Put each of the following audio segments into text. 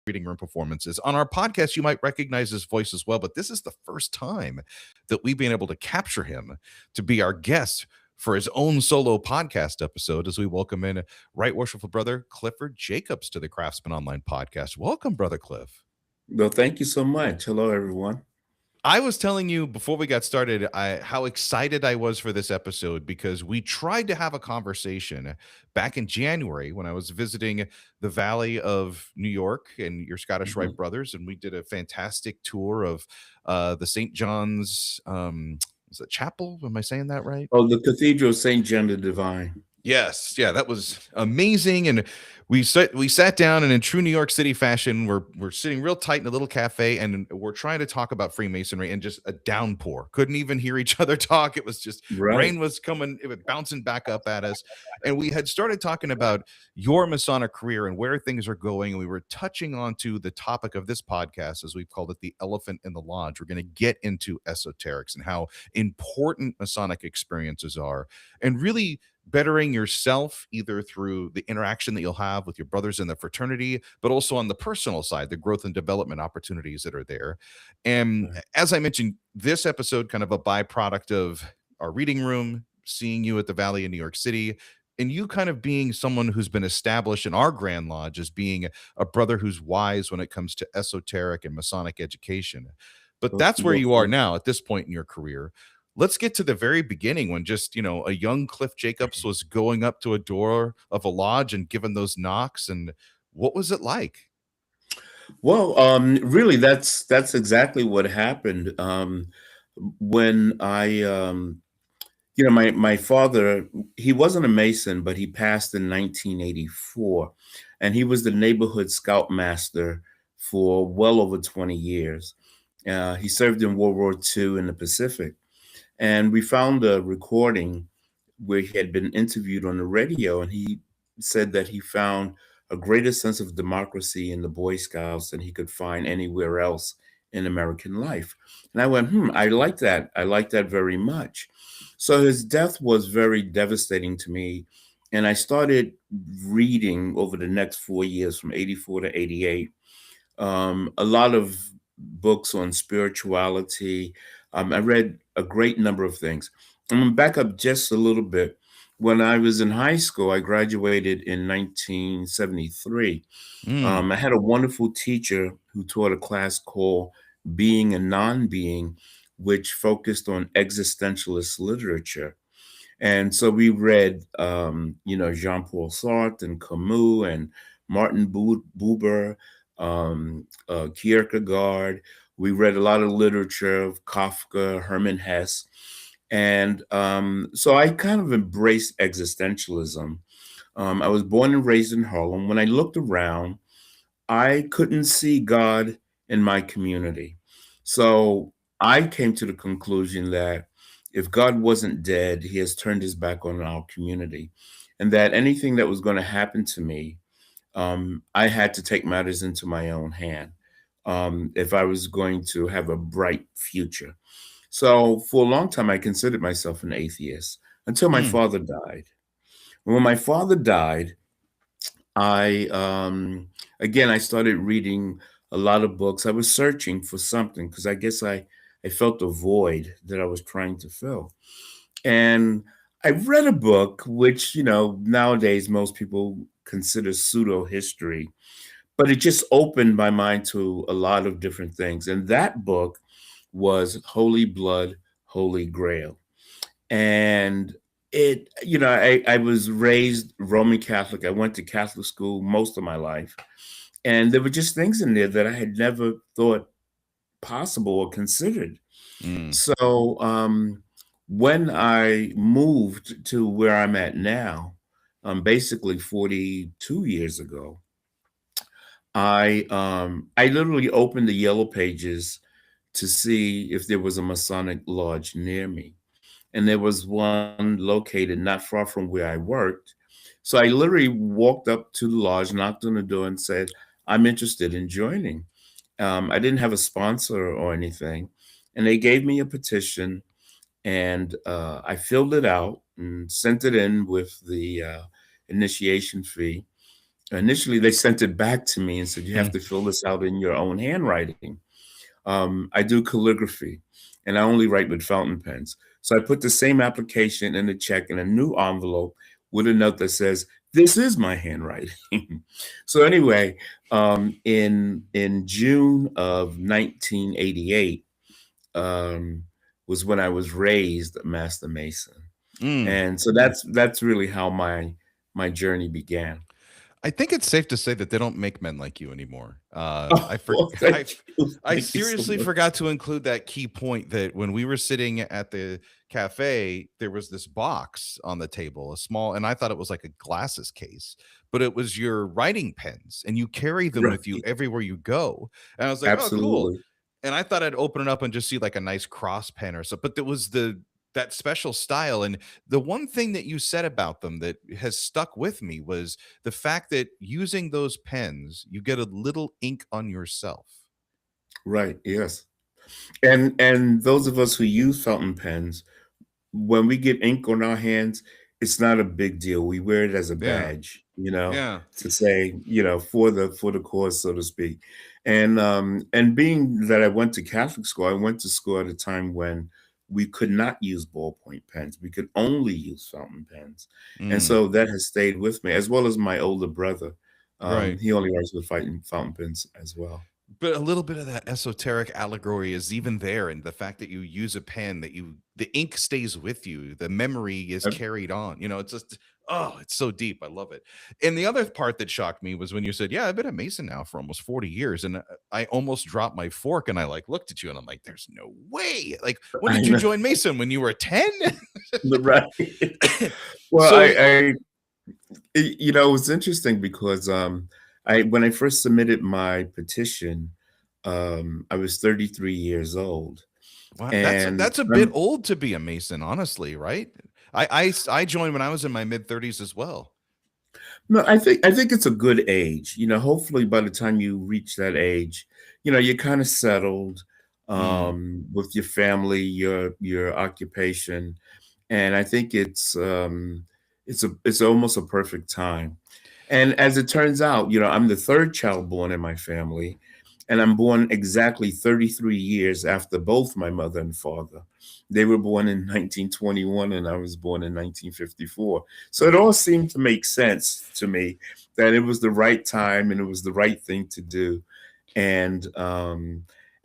reading room performances. On our podcast, you might recognize his voice as well, but this is the first time that we've been able to capture him to be our guest for his own solo podcast episode as we welcome in Right Worshipful Brother Clifford Jacobs to the Craftsman Online podcast. Welcome, Brother Cliff. Well, thank you so much. Hello, everyone. I was telling you before we got started how excited I was for this episode because we tried to have a conversation back in January when I was visiting the Valley of New York and your Scottish Rite Mhm. brothers, and we did a fantastic tour of the St. John's is it chapel? Am I saying that right? Oh, the Cathedral of St. John the Divine. Yes, yeah, that was amazing, and we sat down, and in true New York City fashion, we're sitting real tight in a little cafe, and we're trying to talk about Freemasonry, and just a downpour. Couldn't even hear each other talk. It was just Right. rain was coming, it was bouncing back up at us, and we had started talking about your Masonic career and where things are going, and we were touching onto the topic of this podcast, as we've called it, the elephant in the lodge. We're going to get into esoterics and how important Masonic experiences are, and really bettering yourself either through the interaction that you'll have with your brothers in the fraternity, but also on the personal side, the growth and development opportunities that are there. And Right. as I mentioned, this episode kind of a byproduct of our reading room, seeing you at the Valley in New York City, and you kind of being someone who's been established in our Grand Lodge as being a brother who's wise when it comes to esoteric and Masonic education. But that's where Well, you are now at this point in your career. Let's get to the very beginning when just, a young Cliff Jacobs was going up to a door of a lodge and given those knocks. And what was it like? really, that's exactly what happened. When my father, he wasn't a Mason, but he passed in 1984, and he was the neighborhood scoutmaster for well over 20 years. He served in World War II in the Pacific. And we found a recording where he had been interviewed on the radio, and he said that he found a greater sense of democracy in the Boy Scouts than he could find anywhere else in American life. And I went, I like that. I like that very much. So his death was very devastating to me. And I started reading over the next 4 years, from 84 to 88, a lot of books on spirituality. I read a great number of things. I'm going to back up just a little bit. When I was in high school, I graduated in 1973. Mm, I had a wonderful teacher who taught a class called Being and Non-Being, which focused on existentialist literature. And so we read, Jean-Paul Sartre and Camus and Martin Buber, Kierkegaard. We read a lot of literature of Kafka, Hermann Hesse. And so I kind of embraced existentialism. I was born and raised in Harlem. When I looked around, I couldn't see God in my community. So I came to the conclusion that if God wasn't dead, he has turned his back on our community, and that anything that was going to happen to me, I had to take matters into my own hand if I was going to have a bright future. So for a long time, I considered myself an atheist until my mm. father died. When my father died, I again I started reading a lot of books. I was searching for something because I guess I felt a void that I was trying to fill. And I read a book which, nowadays most people consider pseudo history, but it just opened my mind to a lot of different things. And that book was Holy Blood, Holy Grail. And I was raised Roman Catholic. I went to Catholic school most of my life. And there were just things in there that I had never thought possible or considered. Mm. So when I moved to where I'm at now, basically 42 years ago, I literally opened the yellow pages to see if there was a Masonic lodge near me. And there was one located not far from where I worked. So I literally walked up to the lodge, knocked on the door, and said, I'm interested in joining. I didn't have a sponsor or anything. And they gave me a petition, and I filled it out and sent it in with the initiation fee. Initially, they sent it back to me and said, "You Hmm. have to fill this out in your own handwriting." I do calligraphy, and I only write with fountain pens. So I put the same application and a check in a new envelope with a note that says, "This is my handwriting." So anyway, in June of 1988 um, was when I was raised a Master Mason, Mm. and so that's really how my journey began. I think it's safe to say that they don't make men like you anymore. Oh, well, thank you, I thank you so seriously much. forgot to include that key point that when we were sitting at the cafe, there was this box on the table, a small, and I thought it was like a glasses case, but it was your writing pens, and you carry them with you Right, everywhere you go. And I was like, oh, cool. absolutely. And I thought I'd open it up and just see like a nice cross pen or something, but there was that special style. And the one thing that you said about them that has stuck with me was the fact that using those pens, you get a little ink on yourself. Right, yes. And those of us who use fountain pens, when we get ink on our hands, it's not a big deal. We wear it as a Yeah. badge, Yeah. to say, for the cause, so to speak. And being that I went to Catholic school, I went to school at a time when we could not use ballpoint pens. We could only use fountain pens. And Mm, so that has stayed with me, as well as my older brother. right. He only writes with fountain pens as well. But a little bit of that esoteric allegory is even there, and the fact that you use a pen, that the ink stays with you, the memory is Uh, carried on. It's just, oh, it's so deep. I love it. And the other part that shocked me was when you said, "Yeah, I've been a Mason now for almost 40 years," and I almost dropped my fork, and I like looked at you, and I'm like, "There's no way!" Like, when I did you know, join Mason? When you were 10? right. Well, So, it was interesting because I when I first submitted my petition, I was 33 years old, wow, and that's a bit old to be a Mason, honestly, right? I joined when I was in my mid 30s as well. no, I think it's a good age. Hopefully by the time you reach that age, you're kind of settled Mm, with your family, your occupation, and I think it's almost a perfect time. And as it turns out, I'm the third child born in my family, and I'm born exactly 33 years after both my mother and father. They were born in 1921, and I was born in 1954. So it all seemed to make sense to me that it was the right time and it was the right thing to do. And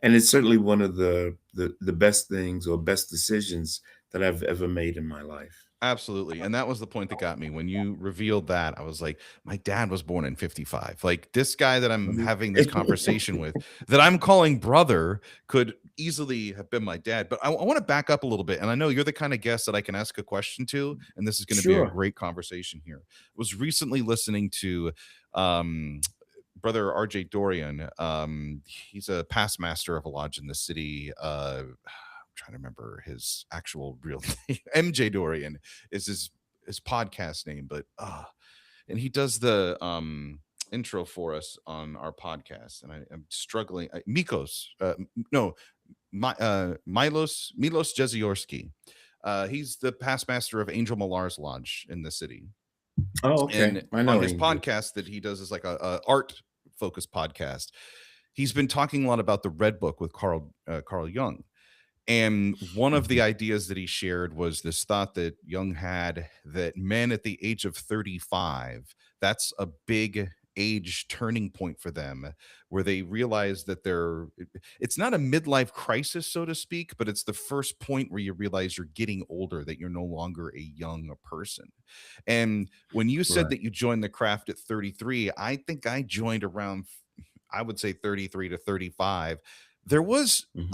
it's certainly one of the best things or best decisions that I've ever made in my life. absolutely. And that was the point that got me. When you revealed that, I was like, my dad was born in 55. Like, this guy that I'm having this conversation with, that I'm calling brother, could easily have been my dad. But I want to back up a little bit. And I know you're the kind of guest that I can ask a question to, and this is going to be a Sure. great conversation here. I was recently listening to um brother RJ Dorian. He's a past master of a lodge in the city. Trying to remember his actual real name. MJ Dorian is his podcast name, but and he does the intro for us on our podcast, and I'm struggling. Mikos, no, Milos Jeziorski. He's the past master of Angel Millar's lodge in the city, Oh, okay. and I on know his Angel. podcast that he does is like a art focused podcast. He's been talking a lot about the Red Book with Carl Jung, and one of the Mhm. ideas that he shared was this thought that Jung had, that men at the age of 35, that's a big age turning point for them, where they realize that it's not a midlife crisis, so to speak, but it's the first point where you realize you're getting older, that you're no longer a young person. And when you said Right. that you joined the craft at 33, I think I joined around, I would say 33 to 35.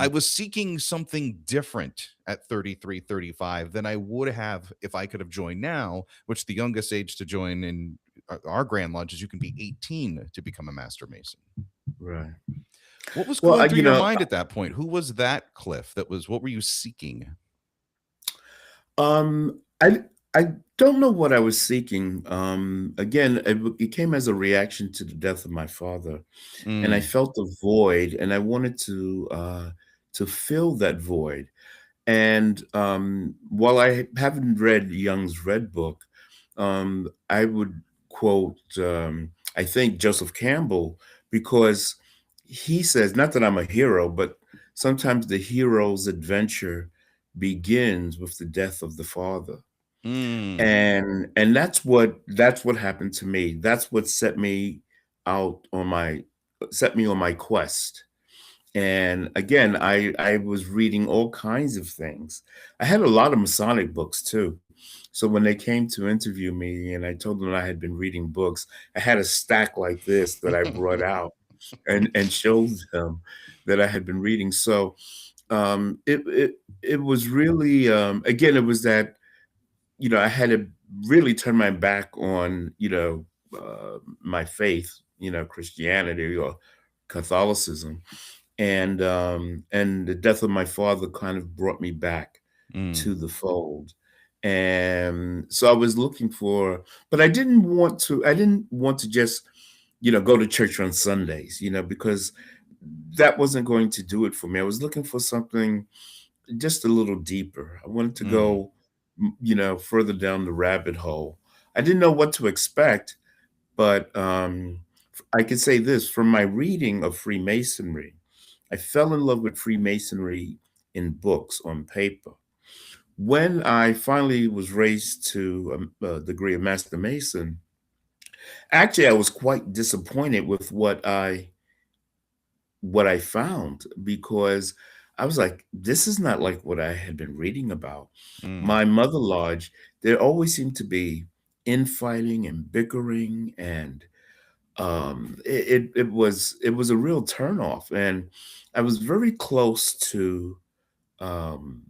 I Mhm. was seeking something different at 33, 35 than I would have if I could have joined now, which the youngest age to join in our Grand Lodge is you can be 18 to become a Master Mason. Right. What was Well, going through your mind at that point? Who was that Cliff? What were you seeking? I don't know what I was seeking. Again, it came as a reaction to the death of my father, and I Mm, felt a void, and I wanted to fill that void. And while I haven't read Young's Red Book, I would quote. I think, Joseph Campbell, because he says, not that I'm a hero, but sometimes the hero's adventure begins with the death of the father. Mm, And that's what happened to me. That's what out on my set me on my quest. And again, I was reading all kinds of things. I had a lot of Masonic books too. So when they came to interview me and I told them I had been reading books, I had a stack like this that I brought out and showed them that I had been reading. So it was really again, it was that, I had to really turn my back on, my faith, Christianity or Catholicism, and the death of my father kind of brought me back mm, to the fold. And so I was looking for, but I didn't want to just, go to church on Sundays, because that wasn't going to do it for me. I was looking for something just a little deeper. I wanted to mm, go, further down the rabbit hole. I didn't know what to expect, but I could say this from my reading of Freemasonry, I fell in love with Freemasonry in books on paper. When I finally was raised to a degree of Master Mason, actually, I was quite disappointed with what I found, because I was like, this is not like what I had been reading about. mm, My mother lodge, there always seemed to be infighting and bickering, and it was a real turnoff. And I was very close to um,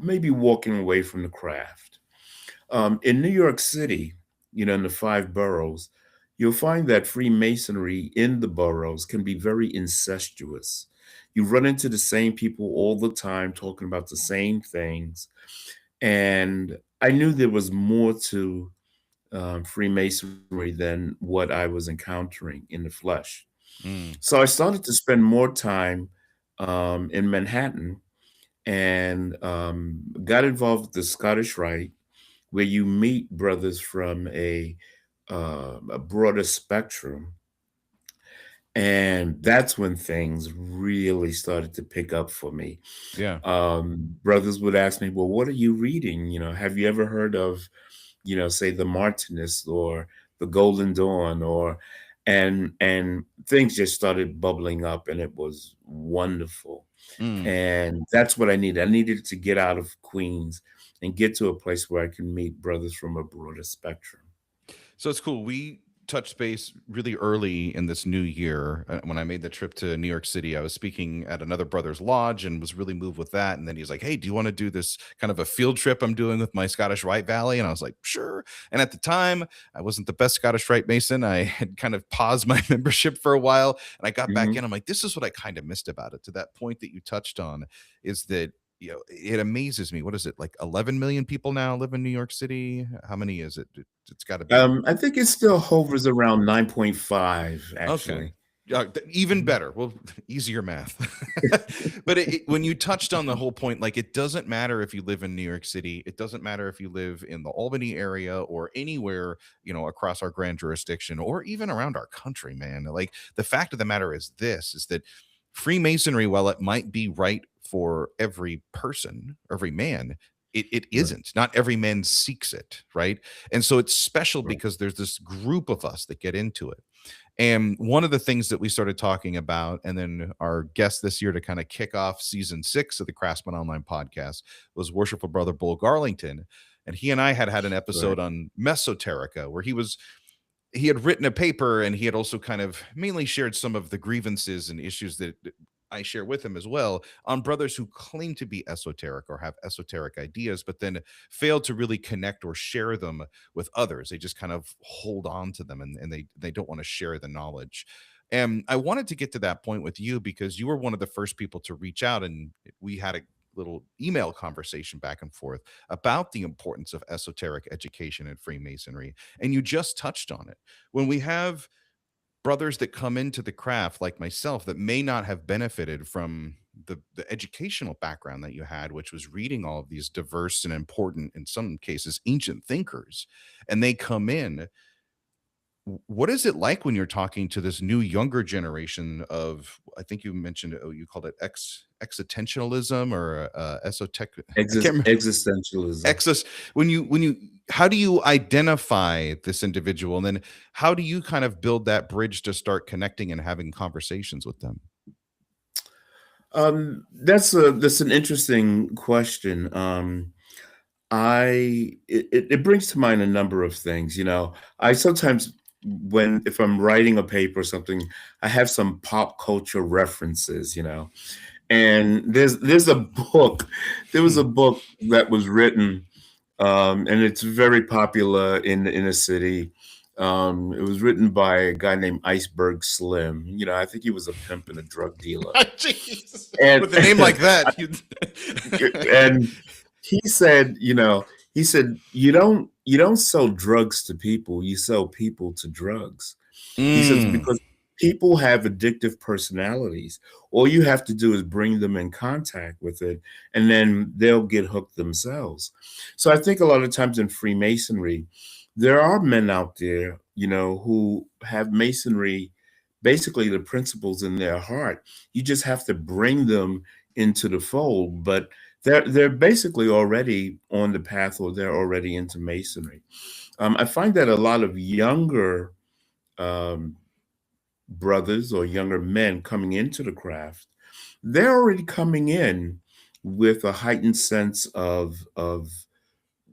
maybe walking away from the craft. In New York City, in the five boroughs, you'll find that Freemasonry in the boroughs can be very incestuous. You run into the same people all the time talking about the same things. And I knew there was more to Freemasonry than what I was encountering in the flesh. mm. So I started to spend more time in Manhattan, and got involved with the Scottish Rite, where you meet brothers from a broader spectrum. And that's when things really started to pick up for me. Yeah. Brothers would ask me, well, what are you reading? Have you ever heard of, say the Martinists or the Golden Dawn, and things just started bubbling up, and it was wonderful. Mm. And that's what I needed. I needed to get out of Queens and get to a place where I can meet brothers from a broader spectrum. So it's cool. We touched base really early in this new year. When I made the trip to New York City, I was speaking at another brother's lodge and was really moved with that. And then he's like, "Hey, do you want to do this kind of a field trip I'm doing with my Scottish Rite Valley?" And I was like, "Sure." And at the time, I wasn't the best Scottish Rite Mason. I had kind of paused my membership for a while, and I got back Mhm. in. I'm like, "This is what I kind of missed about it." To that point that you touched on, is that it amazes me. What is it, like 11 million people now live in New York City? How many is it? It's got to be I think it still hovers around 9.5, okay. actually. Even Mhm. better. Well, easier math. But when you touched on the whole point, like it doesn't matter if you live in New York City, it doesn't matter if you live in the Albany area or anywhere, across our grand jurisdiction or even around our country, man. Like the fact of the matter is this is that Freemasonry, while it might be right for every person, every man, it Right, isn't. Not every man seeks it, right? And so it's special right, because there's this group of us that get into it. And one of the things that we started talking about, and then our guest this year to kind of kick off season 6 of the Craftsman Online podcast was Worshipful Brother Bull Garlington. And he and I had an episode right, on Mesoterica, where he had written a paper and he had also kind of mainly shared some of the grievances and issues that I share with him as well on brothers who claim to be esoteric or have esoteric ideas, but then fail to really connect or share them with others. They just kind of hold on to them and they don't want to share the knowledge. And I wanted to get to that point with you because you were one of the first people to reach out, and we had a little email conversation back and forth about the importance of esoteric education and Freemasonry. And you just touched on it. When we have brothers that come into the craft like myself that may not have benefited from the educational background that you had, which was reading all of these diverse and important, in some cases, ancient thinkers, and they come in, what is it like when you're talking to this new younger generation of, I think you mentioned, oh, you called it existentialism or esoteric, I can't remember. Existentialism. Exos, when you how do you identify this individual, and then how do you kind of build that bridge to start connecting and having conversations with them? That's an interesting question. It brings to mind a number of things. You know, I sometimes, when if I'm writing a paper or something, I have some pop culture references. You know, and there's a book, there was a Hmm. book that was written, and it's very popular in the inner city. It was written by a guy named Iceberg Slim. You know, I think he was a pimp and a drug dealer, Jeez. and With a name like that, you and he said, you know, he said, you don't sell drugs to people, you sell people to drugs. He says, Mm, because people have addictive personalities. All you have to do is bring them in contact with it, and then they'll get hooked themselves. So I think a lot of times in Freemasonry, there are men out there, you know, who have Masonry, basically the principles in their heart. You just have to bring them into the fold, but they're basically already on the path, or they're already into Masonry. I find that a lot of younger um, brothers or younger men coming into the craft, they're already coming in with a heightened sense of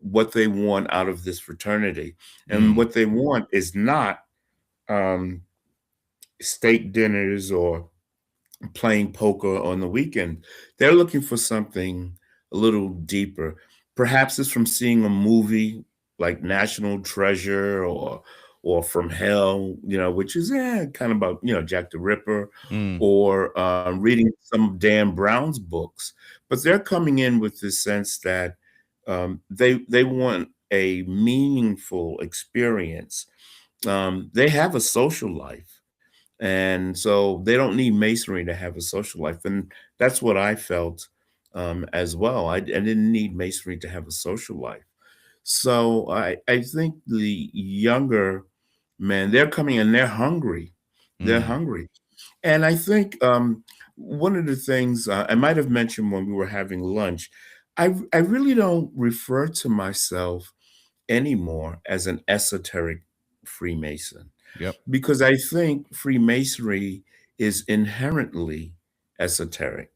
what they want out of this fraternity. And mm, what they want is not um, steak dinners or playing poker on the weekend. They're looking for something a little deeper. Perhaps it's from seeing a movie like National Treasure or From Hell, you know, which is kind of about, you know, Jack the Ripper, mm, or reading some of Dan Brown's books. But they're coming in with this sense that they want a meaningful experience. They have a social life, and so they don't need masonry to have a social life. And that's what I felt as well. I didn't need masonry to have a social life. So I think the younger men, they're coming in, they're hungry. They're mm. hungry. And I think one of the things I might have mentioned when we were having lunch, I really don't refer to myself anymore as an esoteric Freemason, Yep. because I think Freemasonry is inherently esoteric.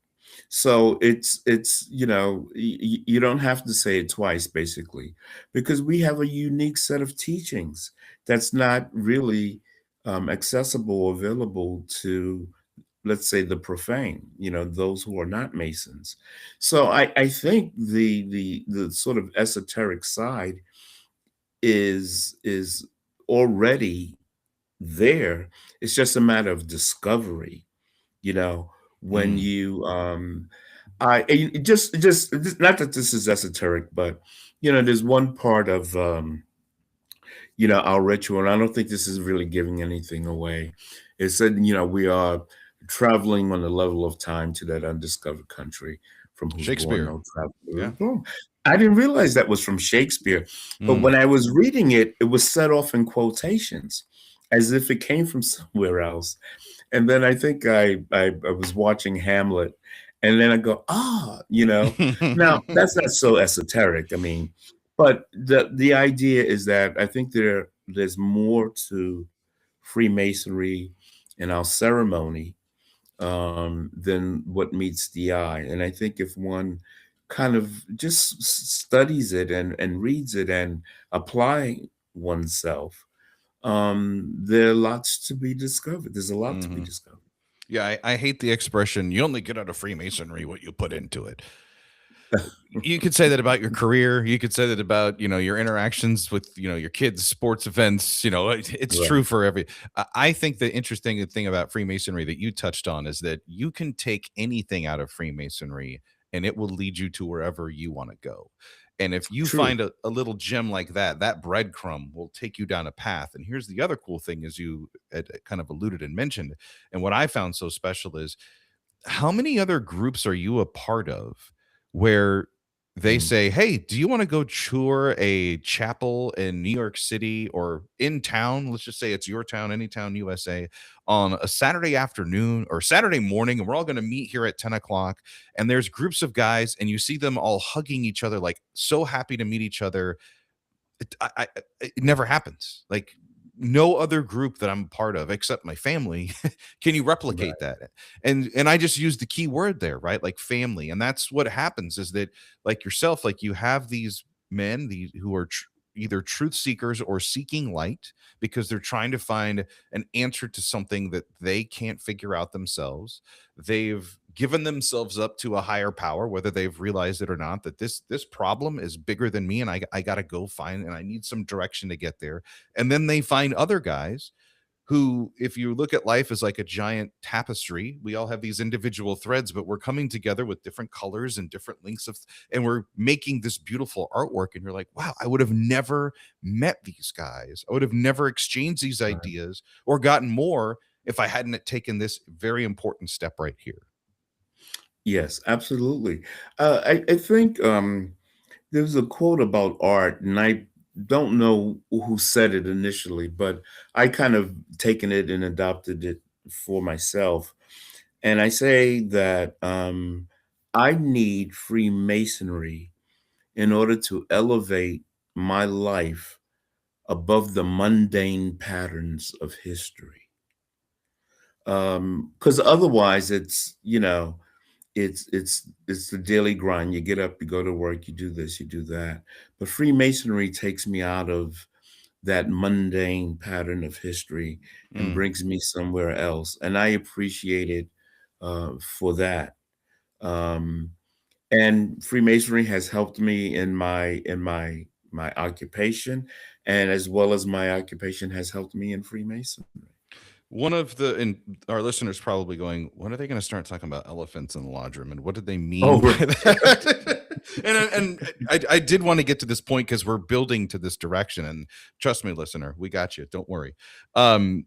So it's you know, you don't have to say it twice, basically, because we have a unique set of teachings that's not really accessible or available to, let's say, the profane, you know, those who are not Masons. So I think the sort of esoteric side is already there. It's just a matter of discovery, you know, when Mm. you I just not that this is esoteric, but you know, there's one part of you know, our ritual, and I don't think this is really giving anything away. It said, you know, we are traveling on the level of time to that undiscovered country from whose bourne Shakespeare. no traveler Yeah. is born. I didn't realize that was from Shakespeare, but Mm. when I was reading it, it was set off in quotations as if it came from somewhere else. And then I think I was watching Hamlet, and then I go, ah, you know. Now that's not so esoteric. I mean, but the idea is that I think there's more to Freemasonry and our ceremony than what meets the eye. And I think if one kind of just studies it and reads it and apply oneself, there are lots to be discovered. There's a lot to be Hmm. discovered. Yeah, I hate the expression, you only get out of Freemasonry what you put into it. You could say that about your career. You could say that about, your interactions with, your kids' sports events. It's Right. true for every. I think the interesting thing about Freemasonry that you touched on is that you can take anything out of Freemasonry and it will lead you to wherever you want to go. And if you True. find a little gem like that, that breadcrumb will take you down a path. And here's the other cool thing, as you had kind of alluded and mentioned, and what I found so special is, how many other groups are you a part of where they say, "Hey, do you want to go tour a chapel in New York City or in town? Let's just say it's your town, any town, USA, on a Saturday afternoon or Saturday morning, and we're all going to meet here at 10 o'clock. And there's groups of guys, and you see them all hugging each other, like so happy to meet each other. It never happens. Like no other group that I'm part of, except my family, can you Right. replicate that? And I just use the key word there, right? Like family, and that's what happens is that, like yourself, like you have these men, these who are either truth seekers or seeking light because they're trying to find an answer to something that they can't figure out themselves. They've given themselves up to a higher power, whether they've realized it or not, that this problem is bigger than me, and I got to go find, and I need some direction to get there. And then they find other guys who, if you look at life as like a giant tapestry, we all have these individual threads, but we're coming together with different colors and different lengths of, and we're making this beautiful artwork. And you're like, wow, I would have never met these guys. I would have never exchanged these Right. ideas or gotten more if I hadn't taken this very important step right here. Yes, absolutely. I think there's a quote about art, and I don't know who said it initially, but I kind of taken it and adopted it for myself. And I say that I need Freemasonry in order to elevate my life above the mundane patterns of history. Because otherwise, it's the daily grind. You get up, you go to work, you do this, you do that. But Freemasonry takes me out of that mundane pattern of history and Mm. brings me somewhere else, and I appreciate it for that. Um, and Freemasonry has helped me in my occupation, and as well as my occupation has helped me in Freemasonry. One of the, and our listeners probably going, when are they going to start talking about elephants in the lodge room, and what did they mean Oh, by right. that? And I did want to get to this point because we're building to this direction. And trust me, listener, we got you. Don't worry. Um,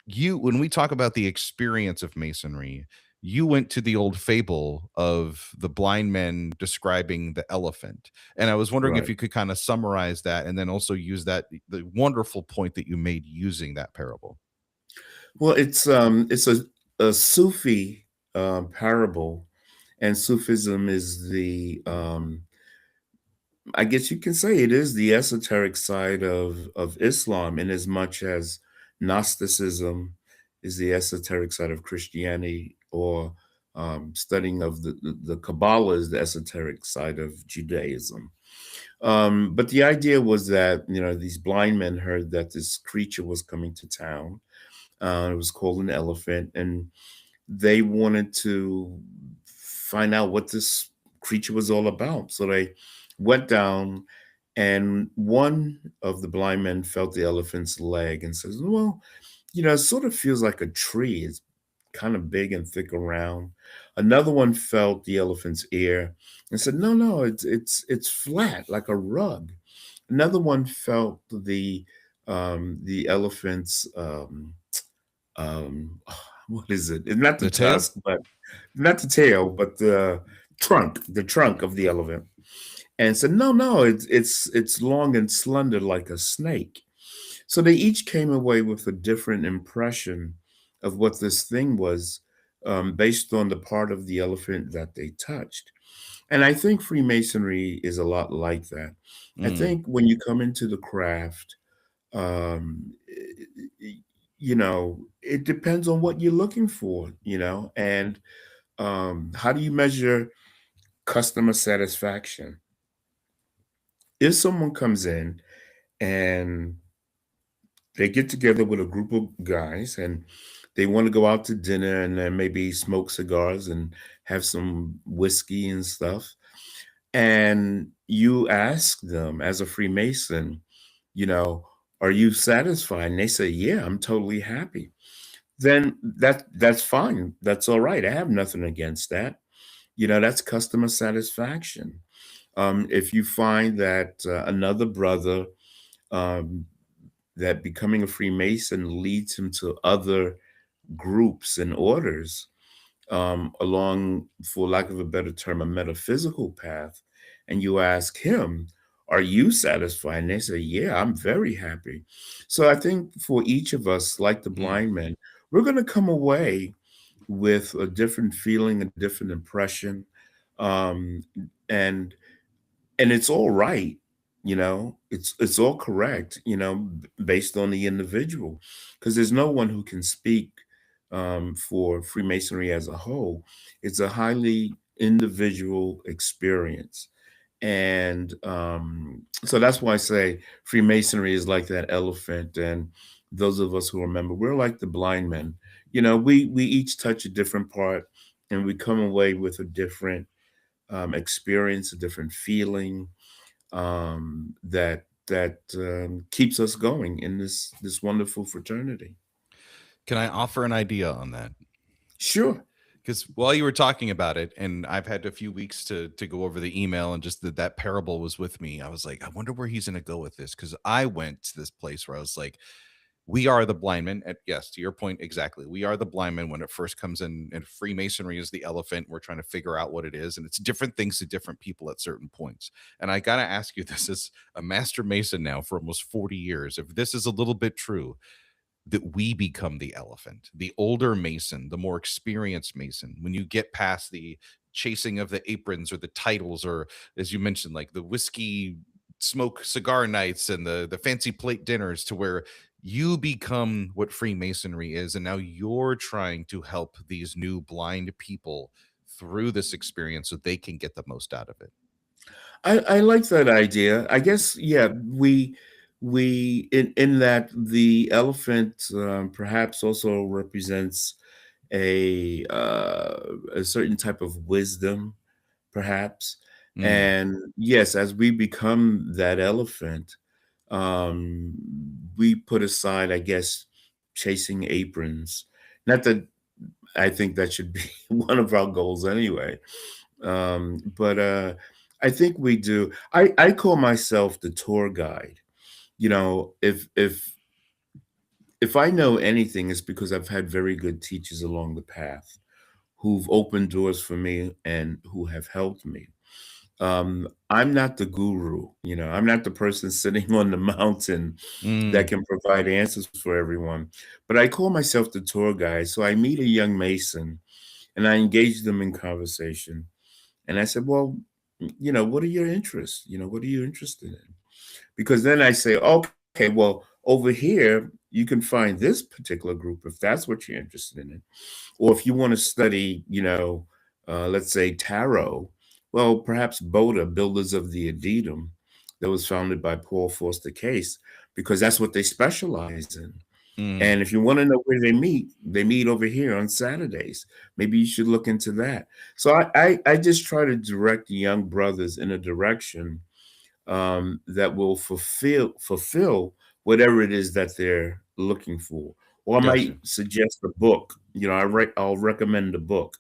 you, when we talk about the experience of masonry, you went to the old fable of the blind men describing the elephant, and I was wondering if Right. you could kind of summarize that and then also use that, the wonderful point that you made using that parable. Well, it's a Sufi parable, and Sufism is the I guess you can say it is the esoteric side of Islam, in as much as Gnosticism is the esoteric side of Christianity, or studying of the Kabbalah is the esoteric side of Judaism. But the idea was that, these blind men heard that this creature was coming to town. It was called an elephant, and they wanted to find out what this creature was all about. So they went down, and one of the blind men felt the elephant's leg and says, "Well, it sort of feels like a tree. It's kind of big and thick around." Another one felt the elephant's ear and said, "No, no, it's flat like a rug." Another one felt the elephant's what is it? It's not the The tail? tusk, but not the tail, but the trunk of the elephant. And said, "No, no, it's long and slender like a snake." So they each came away with a different impression of what this thing was, based on the part of the elephant that they touched. And I think Freemasonry is a lot like that. I Mm. think when you come into the craft, um, it depends on what you're looking for, and how do you measure customer satisfaction? If someone comes in and they get together with a group of guys and they want to go out to dinner and then maybe smoke cigars and have some whiskey and stuff, and you ask them as a Freemason, you know, are you satisfied? And they say, yeah, I'm totally happy. Then that's fine. That's all right. I have nothing against that. That's customer satisfaction. If you find that another brother, um, that becoming a Freemason leads him to other groups and orders, along, for lack of a better term, a metaphysical path, and you ask him, are you satisfied? And they say, yeah, I'm very happy. So I think for each of us, like the Mm. blind men, we're going to come away with a different feeling, a different impression. Um, and it's all right, it's all correct, based on the individual, because there's no one who can speak for Freemasonry as a whole. It's a highly individual experience. And so that's why I say Freemasonry is like that elephant. And those of us who remember, we're like the blind men. We each touch a different part, and we come away with a different experience, a different feeling, that keeps us going in this wonderful fraternity. Can I offer an idea on that? Sure. Because while you were talking about it, and I've had a few weeks to go over the email, and just that parable was with me, I was like, I wonder where he's going to go with this. Because I went to this place where I was like, we are the blind men. Yes, to your point, exactly. We are the blind men when it first comes in, and Freemasonry is the elephant. We're trying to figure out what it is, and it's different things to different people at certain points. And I got to ask you, this is a master Mason now for almost 40 years. If this is a little bit true, that we become the elephant, the older Mason, the more experienced Mason, when you get past the chasing of the aprons or the titles, or as you mentioned, like the whiskey smoke cigar nights and the fancy plate dinners, to where you become what Freemasonry is. And now you're trying to help these new blind people through this experience so they can get the most out of it. I like that idea. I guess, yeah, we in that the elephant perhaps also represents a certain type of wisdom, perhaps. Mm, And yes, as we become that elephant, um, we put aside, I guess, chasing aprons. Not that I think that should be one of our goals anyway. But I think we do. I call myself the tour guide. If I know anything, it's because I've had very good teachers along the path who've opened doors for me and who have helped me. I'm not the guru, I'm not the person sitting on the mountain that mm, can provide answers for everyone. But I call myself the tour guide. So I meet a young Mason and I engage them in conversation. And I said, well, what are your interests? What are you interested in? Because then I say, okay, well, over here, you can find this particular group if that's what you're interested in. Or if you want to study, let's say tarot, well, perhaps Boda, Builders of the Addendum, that was founded by Paul Foster Case, because that's what they specialize in. And mm. if you want to know where they meet over here on Saturdays. Maybe you should look into that. So I just try to direct the young brothers in a direction that will fulfill whatever it is that they're looking for. Or I might Gotcha. suggest a book. I'll recommend a book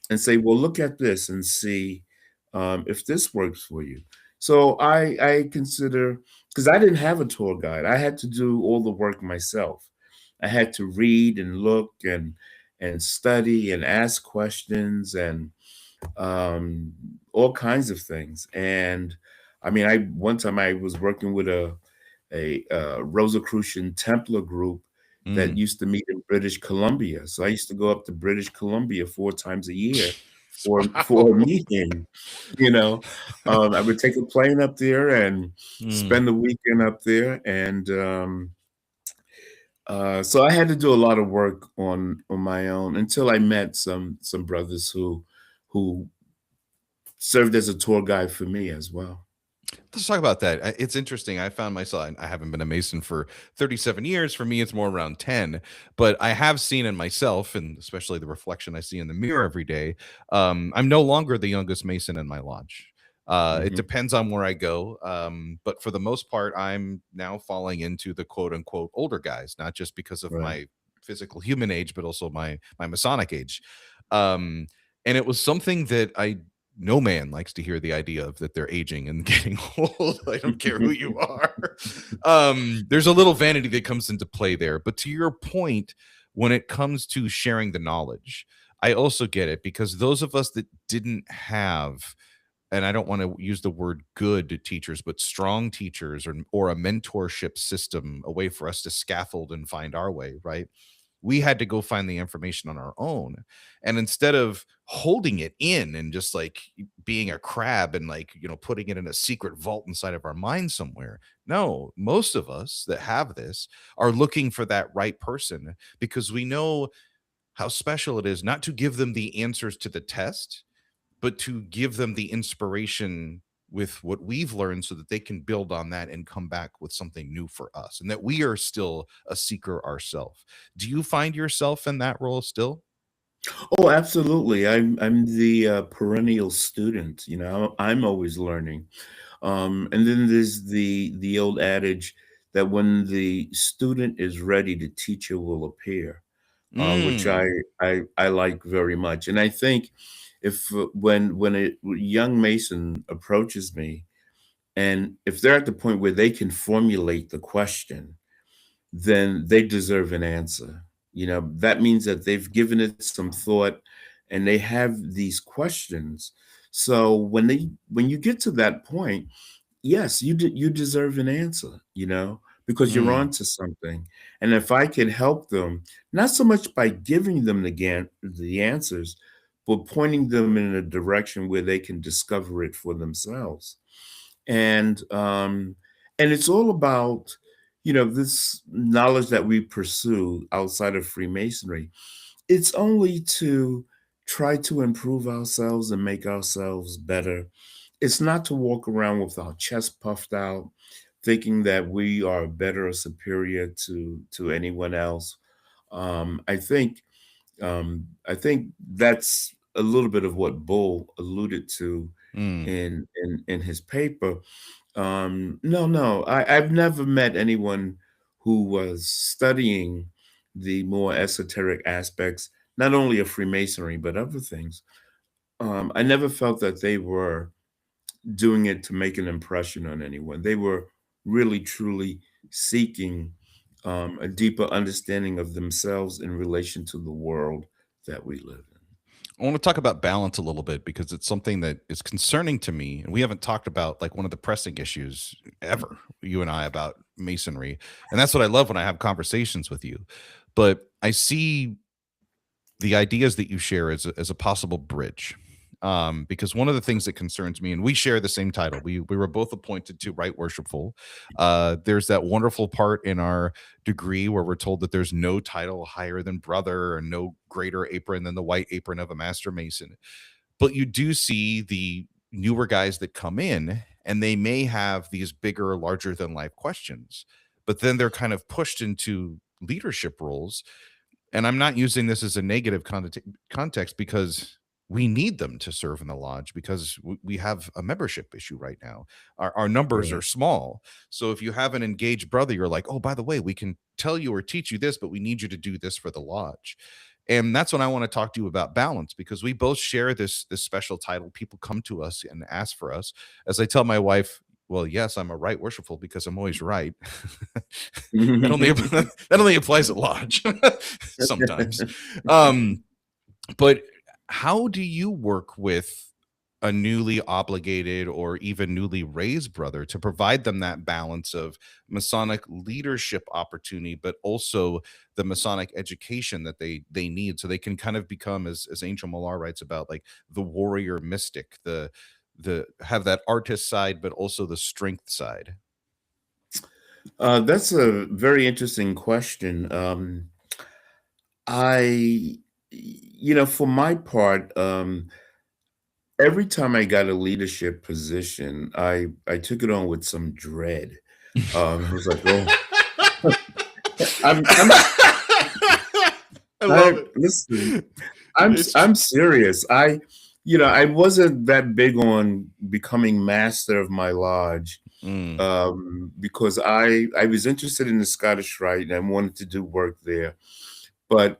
and say, well, look at this and see if this works for you. So I consider, because I didn't have a tour guide, I had to do all the work myself. I had to read and look and study and ask questions and um, all kinds of things. And I mean, I one time I was working with a Rosicrucian Templar group that Mm. used to meet in British Columbia. So I used to go up to British Columbia 4 times a year for a Wow. meeting. I would take a plane up there and Mm. spend the weekend up there, and so I had to do a lot of work on my own until I met some brothers who served as a tour guide for me as well. Let's talk about that. It's interesting. I found myself, I haven't been a Mason for 37 years. For me, it's more around 10, but I have seen in myself, and especially the reflection I see in the mirror every day. I'm no longer the youngest Mason in my lodge. It Mhm. depends on where I go. But for the most part, I'm now falling into the quote unquote older guys, not just because of Right. my physical human age, but also my Masonic age. Um, and it was something that no man likes to hear the idea of that they're aging and getting old. I don't care who you are. There's a little vanity that comes into play there. But to your point, when it comes to sharing the knowledge, I also get it, because those of us that didn't have and I don't want to use the word good teachers, but strong teachers, or a mentorship system, a way for us to scaffold and find our way, right? We had to go find the information on our own. And instead of holding it in and just like being a crab and like, putting it in a secret vault inside of our mind somewhere, no, most of us that have this are looking for that right person, because we know how special it is not to give them the answers to the test, but to give them the inspiration with what we've learned, so that they can build on that and come back with something new for us, and that we are still a seeker ourselves. Do you find yourself in that role still? Oh, absolutely. I'm the perennial student. I'm always learning. And then there's the old adage that when the student is ready, the teacher will appear, which I, Mm, I like very much. And I think if when a young Mason approaches me, and if they're at the point where they can formulate the question, then they deserve an answer. That means that they've given it some thought and they have these questions. So when you get to that point, yes, you deserve an answer, because you're mm, onto something. And if I can help them, not so much by giving them the answers, but pointing them in a direction where they can discover it for themselves. And it's all about, this knowledge that we pursue outside of Freemasonry. It's only to try to improve ourselves and make ourselves better. It's not to walk around with our chest puffed out, thinking that we are better or superior to anyone else. Um, I think I think that's a little bit of what Bull alluded to mm. in his paper. No, no, I've never met anyone who was studying the more esoteric aspects, not only of Freemasonry but other things. I never felt that they were doing it to make an impression on anyone. They were really truly seeking a deeper understanding of themselves in relation to the world that we live in. I want to talk about balance a little bit, because it's something that is concerning to me. And we haven't talked about like one of the pressing issues ever, you and I, about masonry. And that's what I love when I have conversations with you. But I see the ideas that you share as a possible bridge. Because one of the things that concerns me, and we share the same title, we were both appointed to Right Worshipful. There's that wonderful part in our degree where we're told that there's no title higher than brother, and no greater apron than the white apron of a master mason. But you do see the newer guys that come in, and they may have these bigger, larger than life questions, but then they're kind of pushed into leadership roles. And I'm not using this as a negative context, because we need them to serve in the lodge, because we have a membership issue right now. Our numbers are Right. small. So if you have an engaged brother, you're like, oh, by the way, we can tell you or teach you this, but we need you to do this for the lodge. And that's when I want to talk to you about balance, because we both share this special title. People come to us and ask for us. As I tell my wife, well, yes, I'm a right worshipful because I'm always right. That only applies at lodge sometimes. Um, but how do you work with a newly obligated or even newly raised brother to provide them that balance of Masonic leadership opportunity, but also the Masonic education that they need, so they can kind of become, as Angel Millar writes about, like the warrior mystic, the have that artist side, but also the strength side. That's a very interesting question. For my part, every time I got a leadership position, I took it on with some dread. I was like, oh, I'm I love I it. listen, It's I'm serious. I wasn't that big on becoming master of my lodge, mm, because I was interested in the Scottish Rite and I wanted to do work there. But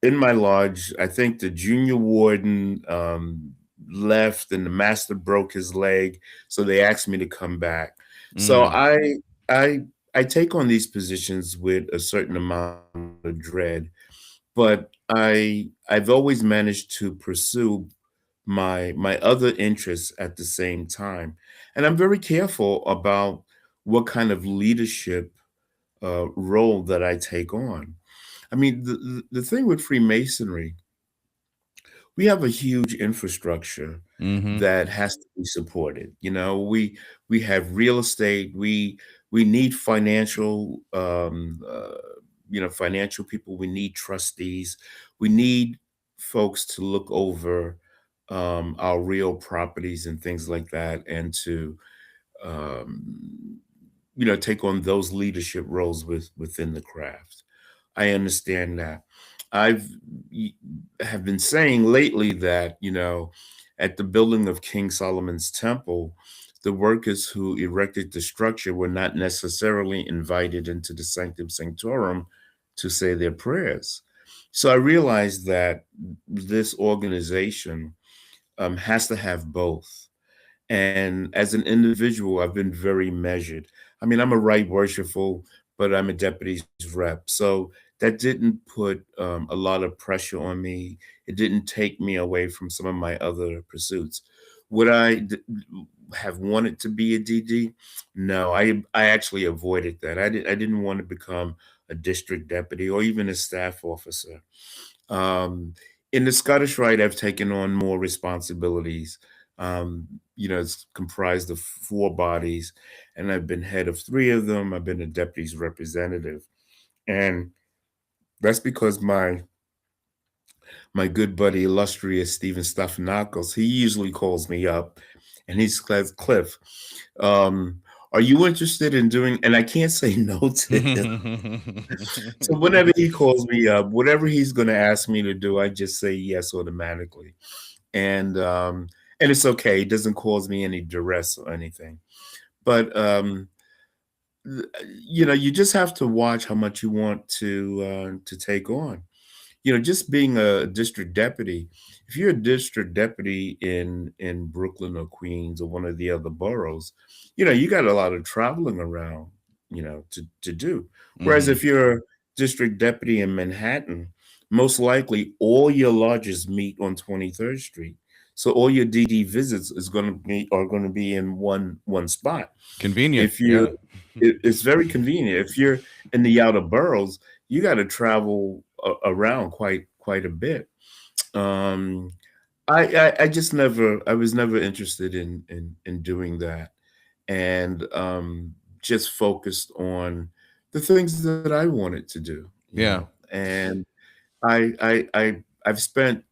in my lodge, I think the junior warden left and the master broke his leg, so they asked me to come back. So mm, I I take on these positions with a certain amount of dread, but I've always managed to pursue my other interests at the same time. And I'm very careful about what kind of leadership role that I take on. I mean, the thing with Freemasonry, we have a huge infrastructure Mm-hmm. that has to be supported. You know, we have real estate. We need financial, financial people. We need trustees. We need folks to look over our real properties and things like that, and to um, take on those leadership roles within the craft. I understand that. I've y- have been saying lately that, at the building of King Solomon's temple, the workers who erected the structure were not necessarily invited into the sanctum sanctorum to say their prayers. So I realized that this organization has to have both. And as an individual, I've been very measured. I mean, I'm a right worshipful, but I'm a deputy's rep. So that didn't put a lot of pressure on me. It didn't take me away from some of my other pursuits. Would have wanted to be a DD? No, I actually avoided that. I didn't want to become a district deputy or even a staff officer. In the Scottish Rite, I've taken on more responsibilities. It's comprised of four bodies, and I've been head of three of them. I've been a deputy's representative, and that's because my good buddy, illustrious Stephen Stephanakos, he usually calls me up, and he says, "Cliff, are you interested in doing?" And I can't say no to him. So whenever he calls me up, whatever he's going to ask me to do, I just say yes automatically, and um, and it's okay. It doesn't cause me any duress or anything. But you just have to watch how much you want to take on. Just being a district deputy, if you're a district deputy in Brooklyn or Queens or one of the other boroughs, you got a lot of traveling around, to do. Whereas Mm-hmm. if you're a district deputy in Manhattan, most likely all your lodges meet on 23rd Street. So all your DD visits are going to be in one spot. Convenient. If you Yeah. It's very convenient. If you're in the outer boroughs, you got to travel around quite a bit. Um, I just never I was never interested in doing that, and just focused on the things that I wanted to do. Yeah. And I've spent.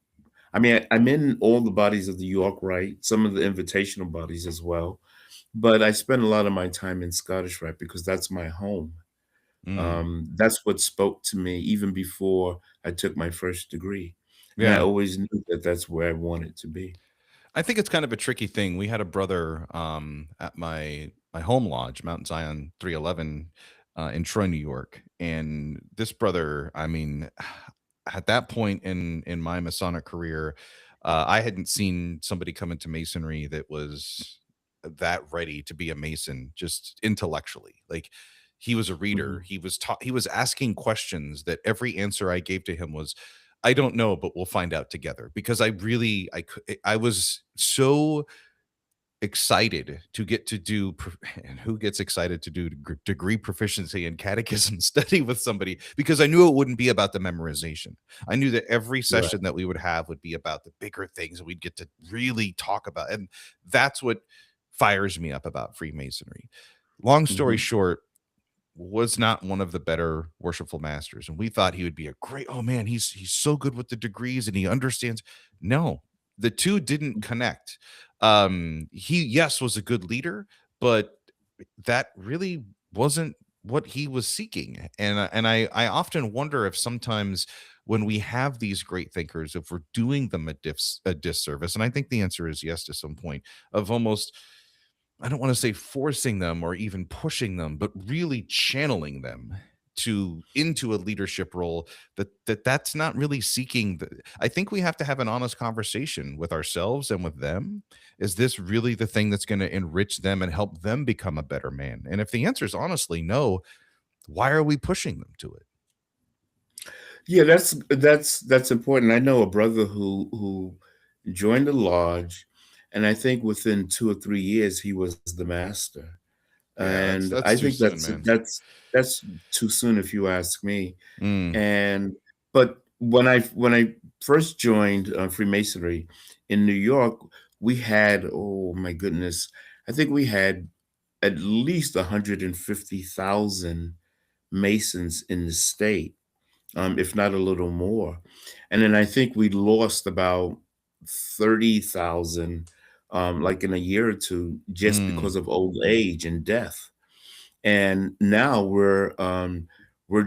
I mean, I'm in all the bodies of the York Rite, some of the invitational bodies as well, but I spend a lot of my time in Scottish Rite because that's my home. Mm. That's what spoke to me even before I took my first degree, and I Yeah. always knew that that's where I wanted to be. I think it's kind of a tricky thing. We had a brother at my home lodge, Mount Zion 311, in Troy, New York, and this brother, I mean, at that point in my Masonic career, I hadn't seen somebody come into Masonry that was that ready to be a Mason, just intellectually. Like he was a reader. Mhm. He was asking questions that every answer I gave to him was, I don't know, but we'll find out together. Because I was so excited to get to do and who gets excited to do degree proficiency in catechism study with somebody, because I knew it wouldn't be about the memorization. I knew that every Right. session that we would have would be about the bigger things that we'd get to really talk about, and that's what fires me up about Freemasonry. Long story Mhm. short, was not one of the better worshipful masters, and we thought he would be a great, oh man, he's so good with the degrees and he understands. No, the two didn't connect. He, yes, was a good leader, but that really wasn't what he was seeking. And I often wonder if sometimes when we have these great thinkers, if we're doing them a disservice. And I think the answer is yes to some point, of almost, I don't want to say forcing them or even pushing them, but really channeling them to into a leadership role that's not really seeking the, I think we have to have an honest conversation with ourselves and with them. Is this really the thing that's going to enrich them and help them become a better man? And if the answer is honestly no, why are we pushing them to it? Yeah, that's important. I know a brother who joined the lodge, and I think within 2 or 3 years he was the master. Yeah, And I that's too think soon, man. that's too soon if you ask me. Mm, And but when I first joined Freemasonry in New York, we had, oh my goodness, I think we had at least 150,000 Masons in the state, if not a little more. And then I think we lost about 30,000, like in a year or two, just mm, because of old age and death. And now we're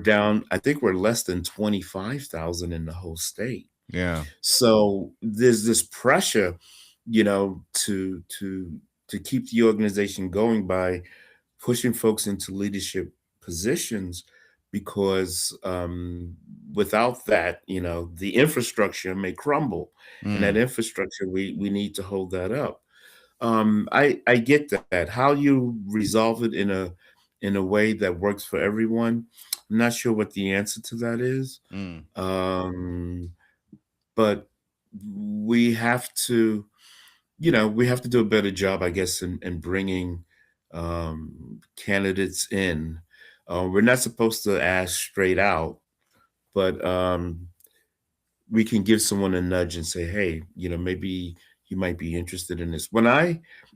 down. I think we're less than 25,000 in the whole state. yeah. So there's this pressure, to keep the organization going by pushing folks into leadership positions, because without that, the infrastructure may crumble, and that Mm, infrastructure, we need to hold that up. I get that. How you resolve it in a way that works for everyone, I'm not sure what the answer to that is. mm, Um, but we have to, we have to do a better job, I guess, in bringing candidates in. We're not supposed to ask straight out, but we can give someone a nudge and say, hey, maybe you might be interested in this.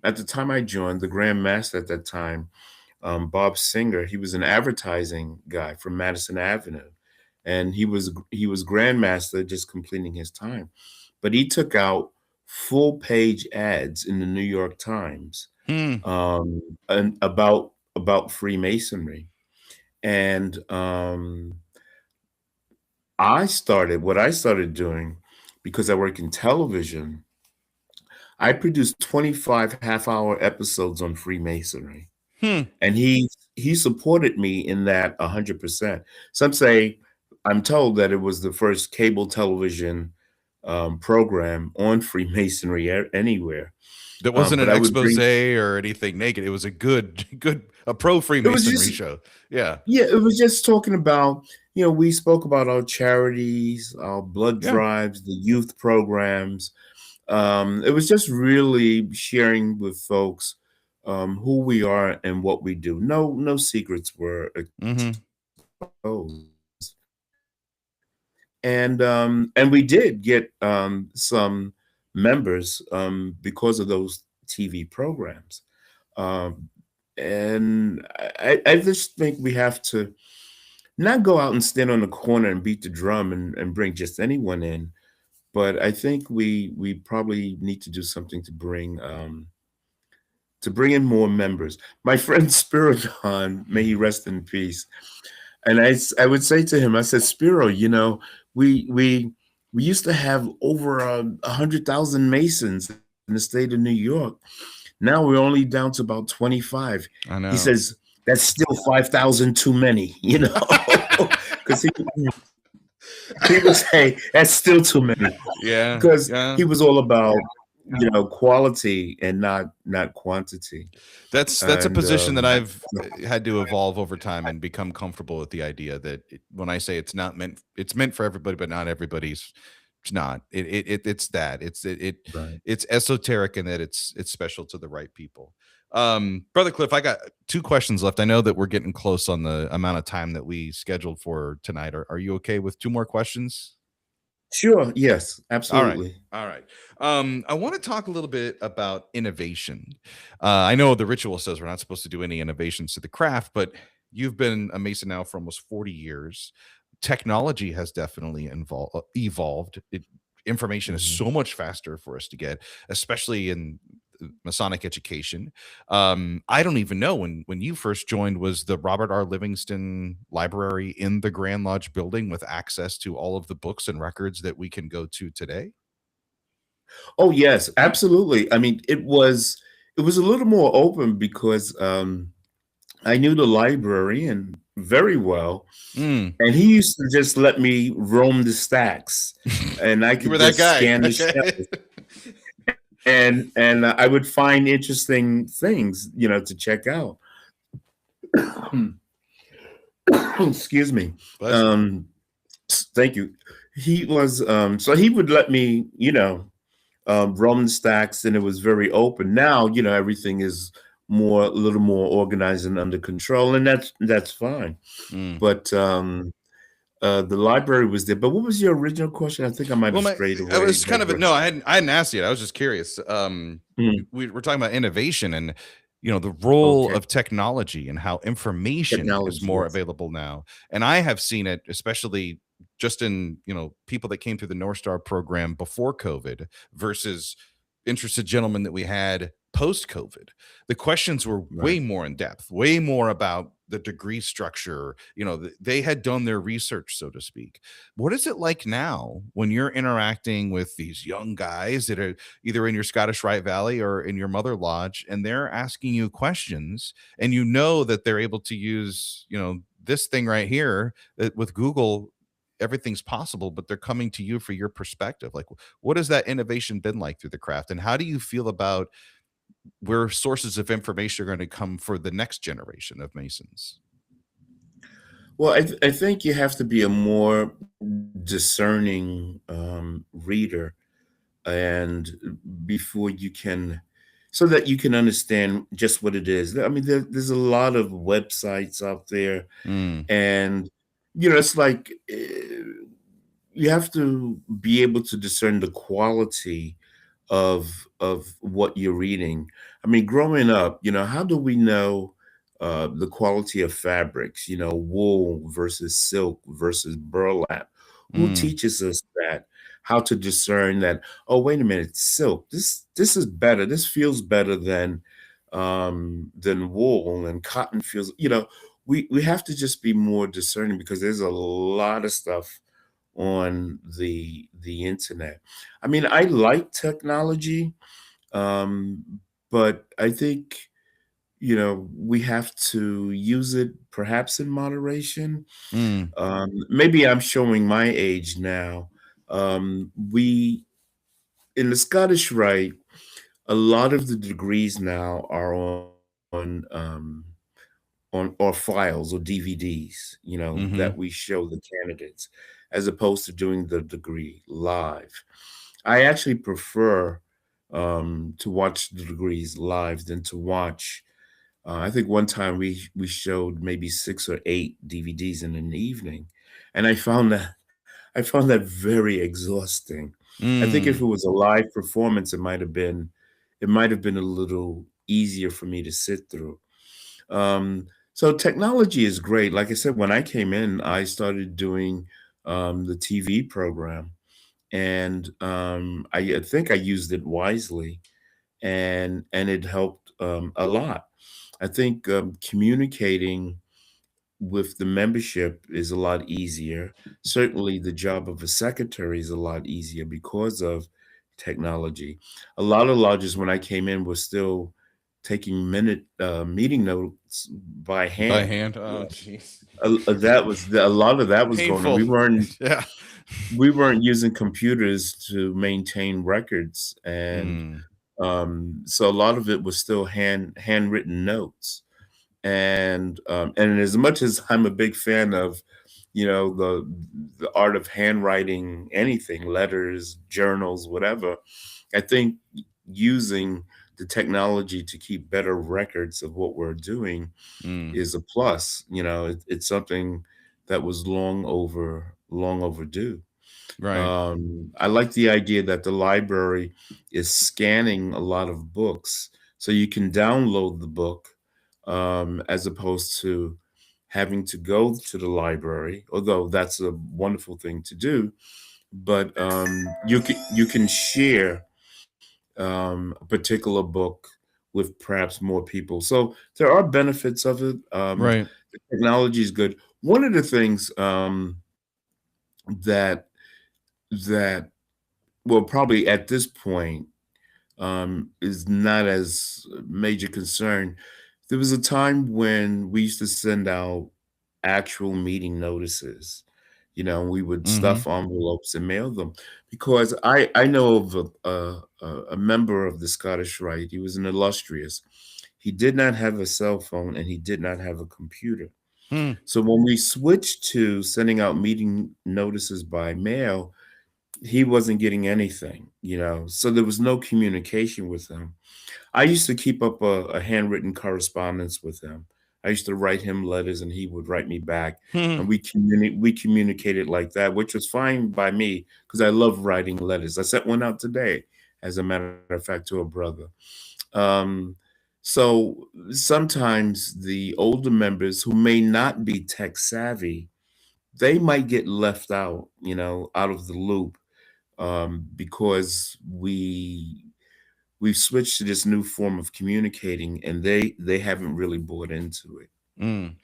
At the time I joined, the Grand Master at that time, Bob Singer, he was an advertising guy from Madison Avenue, and he was Grand Master, just completing his time, but he took out full page ads in the New York Times, mm, and about Freemasonry. And what I started doing, because I work in television, I produced 25 half-hour episodes on Freemasonry. hmm. And he supported me in that 100%. Some say, I'm told that it was the first cable television program on Freemasonry anywhere. That wasn't But an I would expose bring or anything naked. It was a a pro it was Freemasonry just show. Yeah, Yeah, it was just talking about, we spoke about our charities, our blood yeah. drives, the youth programs. It was just really sharing with folks who we are and what we do. No secrets were Mm-hmm. exposed. And we did get some members because of those TV programs. Um, and I just think we have to not go out and stand on the corner and beat the drum and bring just anyone in, but I think we probably need to do something to bring in more members. My friend Spiridon, may he rest in peace, and I would say to him, I said, Spiro, we we we used to have over 100,000 Masons in the state of New York. Now we're only down to about 25. I He know. says, that's still 5,000 too many, because he would say that's still too many, Yeah, because yeah. he was all about quality and not quantity. That's a And position that I've had to evolve over time and become comfortable with the idea that when I say it's meant for everybody, but not everybody's. It's not. It's that. right. It's esoteric in that it's special to the right people. Brother Cliff, I got two questions left. I know that we're getting close on the amount of time that we scheduled for tonight. Are you okay with two more questions? Sure. Yes. All right. Absolutely. All right. I want to talk a little bit about innovation. I know the ritual says we're not supposed to do any innovations to the craft, but you've been a Mason now for almost 40 years. Technology has definitely evolved. Information is Mhm. so much faster for us to get, especially in Masonic education. I don't even know when you first joined, was the Robert R. Livingston Library in the Grand Lodge building with access to all of the books and records that we can go to today? Oh yes, absolutely. I mean, it was a little more open because I knew the librarian very well, Mm. and he used to just let me roam the stacks, and I You could were that just guy. scan the shelves, and I would find interesting things, to check out. Excuse me. Bless you. Thank you. So he would let me, Roman stacks, and it was very open. Now, everything is a little more organized and under control, and that's fine. Mm. But the library was there. But what was your original question? I think I might Well, have strayed I away. was kind of no, I hadn't asked yet. I was just curious. Mm, We're talking about innovation and the role okay, of technology and how information is technology. more Yes, available now. And I have seen it, especially just in people that came through the North Star program before COVID versus interested gentlemen that we had post COVID. The questions were right. way more in depth, way more about the degree structure. They had done their research, so to speak. What is it like now when you're interacting with these young guys that are either in your Scottish Rite Valley or in your mother lodge, and they're asking you questions, and that they're able to use, this thing right here with Google, everything's possible, but they're coming to you for your perspective. Like, what has that innovation been like through the craft? And how do you feel about where sources of information are going to come for the next generation of Masons? Well, I think you have to be a more discerning reader, and before you can, so that you can understand just what it is. I mean, there's a lot of websites out there, Mm, and it's like you have to be able to discern the quality of what you're reading. I mean, growing up, how do we know the quality of fabrics? Wool versus silk versus burlap. Who mm, teaches us that? How to discern that? Oh, wait a minute, silk. This is better. This feels better than wool, and cotton feels. We have to just be more discerning, because there's a lot of stuff on the internet. I mean, I like technology, um, but I think we have to use it perhaps in moderation. mm, Maybe I'm showing my age now. We in the Scottish Rite, a lot of the degrees now are on or files or DVDs, that mm-hmm, we show the candidates, as opposed to doing the degree live. I actually prefer to watch the degrees live than to watch. I think one time we showed maybe 6 or 8 DVDs in an evening, and I found that very exhausting. I think if mm, it was a live performance, it might have been a little easier for me to sit through. So technology is great. Like I said, when I came in, I started doing the TV program, and I think I used it wisely, and it helped a lot. I think communicating with the membership is a lot easier. Certainly, the job of a secretary is a lot easier because of technology. A lot of lodges, when I came in, were still taking minute meeting notes by by hand. hand. Oh, jeez. A lot of that was going on. Painful. We weren't Yeah. we weren't using computers to maintain records, and Mm, so a lot of it was still handwritten notes. And as much as I'm a big fan of, the art of handwriting anything, letters, journals, whatever, I think using the technology to keep better records of what we're doing mm, is a plus. It's something that was long overdue. right. I like the idea that the library is scanning a lot of books, so you can download the book, as opposed to having to go to the library. Although that's a wonderful thing to do, but you can share a particular book with perhaps more people. So there are benefits of it. Right. The technology is good. One of the things that that well, probably at this point, is not as major concern. There was a time when we used to send out actual meeting notices. We would Mm-hmm. stuff envelopes and mail them, because I know of a member of the Scottish Rite. He was an illustrious. He did not have a cell phone, and he did not have a computer. Hmm. So when we switched to sending out meeting notices by mail, he wasn't getting anything, so there was no communication with him. I used to keep up a handwritten correspondence with him. I used to write him letters and he would write me back, and we communicated like that, which was fine by me because I love writing letters. I sent one out today, as a matter of fact, to a brother. Um, so sometimes the older members who may not be tech savvy, they might get left out, out of the loop, because we've switched to this new form of communicating, and they haven't really bought into it. Mm.